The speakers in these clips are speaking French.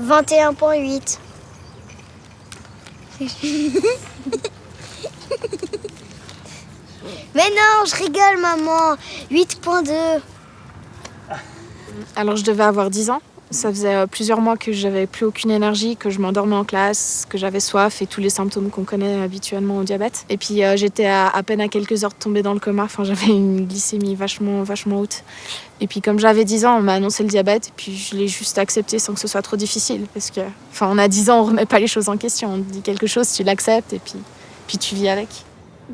21,8. Mais non, je rigole, maman. 8,2. Alors je devais avoir 10 ans. Ça faisait plusieurs mois que j'avais plus aucune énergie, que je m'endormais en classe, que j'avais soif et tous les symptômes qu'on connaît habituellement au diabète. Et puis j'étais à peine à quelques heures de tomber dans le coma. Enfin, j'avais une glycémie vachement haute. Et puis comme j'avais 10 ans, on m'a annoncé le diabète et puis je l'ai juste accepté sans que ce soit trop difficile. Parce que, enfin, on a 10 ans, on remet pas les choses en question. On te dit quelque chose, tu l'acceptes et puis tu vis avec.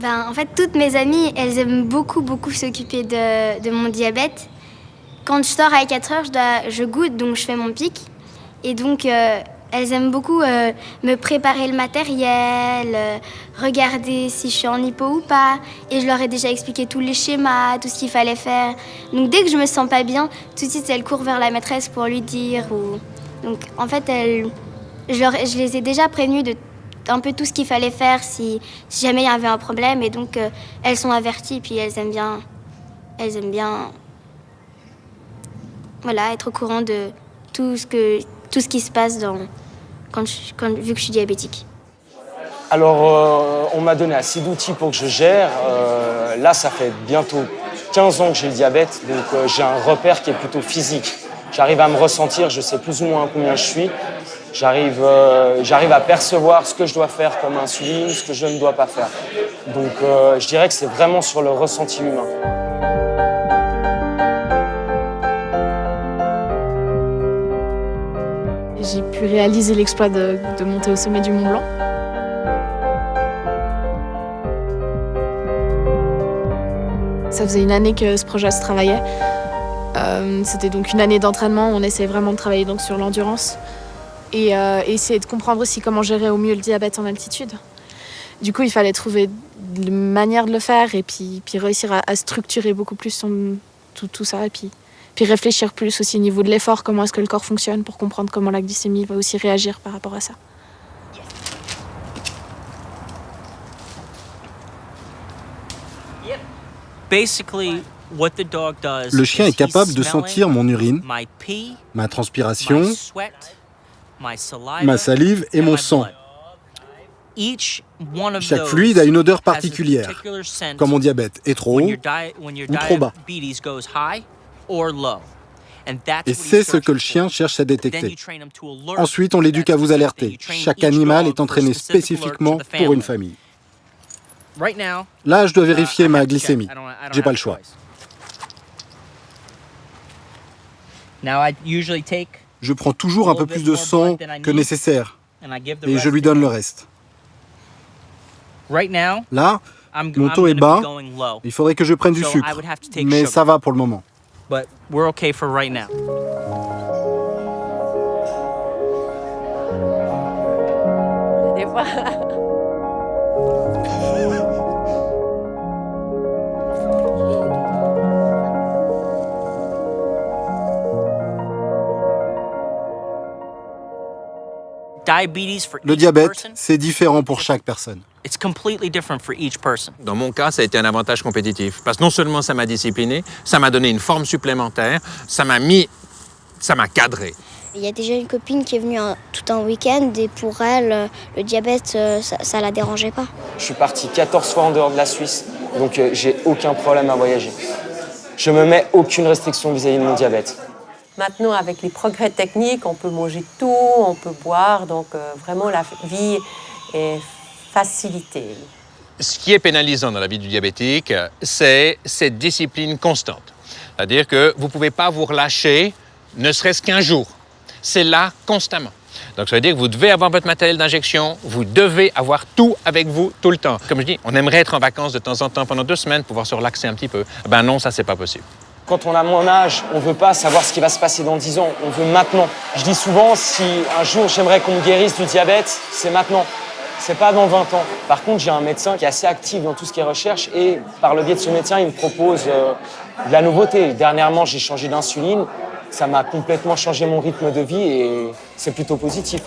En fait, toutes mes amies, elles aiment beaucoup s'occuper de mon diabète. Quand je sors à 4 heures, je goûte, donc je fais mon pic. Et donc, elles aiment beaucoup me préparer le matériel, regarder si je suis en hypo ou pas. Et je leur ai déjà expliqué tous les schémas, tout ce qu'il fallait faire. Donc, dès que je me sens pas bien, tout de suite, elles courent vers la maîtresse pour lui dire. Donc, en fait, je les ai déjà prévenues de un peu tout ce qu'il fallait faire si jamais il y avait un problème. Et donc, elles sont averties, puis elles aiment bien voilà, être au courant de tout ce qui se passe vu que je suis diabétique. Alors, on m'a donné assez d'outils pour que je gère. Là, ça fait bientôt 15 ans que j'ai le diabète, donc j'ai un repère qui est plutôt physique. J'arrive à me ressentir, je sais plus ou moins combien je suis. J'arrive à percevoir ce que je dois faire comme insuline, ce que je ne dois pas faire. Donc, je dirais que c'est vraiment sur le ressenti humain. J'ai pu réaliser l'exploit de monter au sommet du Mont Blanc. Ça faisait une année que ce projet se travaillait. C'était donc une année d'entraînement. On essayait vraiment de travailler donc sur l'endurance et essayer de comprendre aussi comment gérer au mieux le diabète en altitude. Du coup, il fallait trouver une manière de le faire et puis réussir à structurer beaucoup plus tout ça et puis réfléchir plus aussi au niveau de l'effort, comment est-ce que le corps fonctionne pour comprendre comment la glycémie va aussi réagir par rapport à ça. Le chien est capable de sentir mon urine, ma transpiration, ma salive et mon sang. Chaque fluide a une odeur particulière, quand mon diabète est trop haut ou trop bas. Et c'est ce que le chien cherche à détecter. Ensuite, on l'éduque à vous alerter. Chaque animal est entraîné spécifiquement pour une famille. Là, je dois vérifier ma glycémie. J'ai pas le choix. Je prends toujours un peu plus de sang que nécessaire et je lui donne le reste. Là, mon taux est bas, il faudrait que je prenne du sucre, mais ça va pour le moment. Des fois. Le diabète, c'est différent pour chaque personne. Dans mon cas, ça a été un avantage compétitif. Parce que non seulement ça m'a discipliné, ça m'a donné une forme supplémentaire, ça m'a cadré. Il y a déjà une copine qui est venue tout un week-end et pour elle, le diabète, ça la dérangeait pas. Je suis parti 14 fois en dehors de la Suisse, donc j'ai aucun problème à voyager. Je me mets aucune restriction vis-à-vis de mon diabète. Maintenant, avec les progrès techniques, on peut manger tout, on peut boire, donc vraiment la vie et facilité. Ce qui est pénalisant dans la vie du diabétique, c'est cette discipline constante. C'est-à-dire que vous ne pouvez pas vous relâcher, ne serait-ce qu'un jour. C'est là constamment. Donc ça veut dire que vous devez avoir votre matériel d'injection, vous devez avoir tout avec vous tout le temps. Comme je dis, on aimerait être en vacances de temps en temps pendant 2 semaines, pouvoir se relaxer un petit peu. Ben non, ça c'est pas possible. Quand on a mon âge, on ne veut pas savoir ce qui va se passer dans 10 ans, on veut maintenant. Je dis souvent, si un jour j'aimerais qu'on me guérisse du diabète, c'est maintenant. C'est pas dans 20 ans. Par contre, j'ai un médecin qui est assez actif dans tout ce qui est recherche et par le biais de ce médecin, il me propose de la nouveauté. Dernièrement, j'ai changé d'insuline. Ça m'a complètement changé mon rythme de vie et c'est plutôt positif.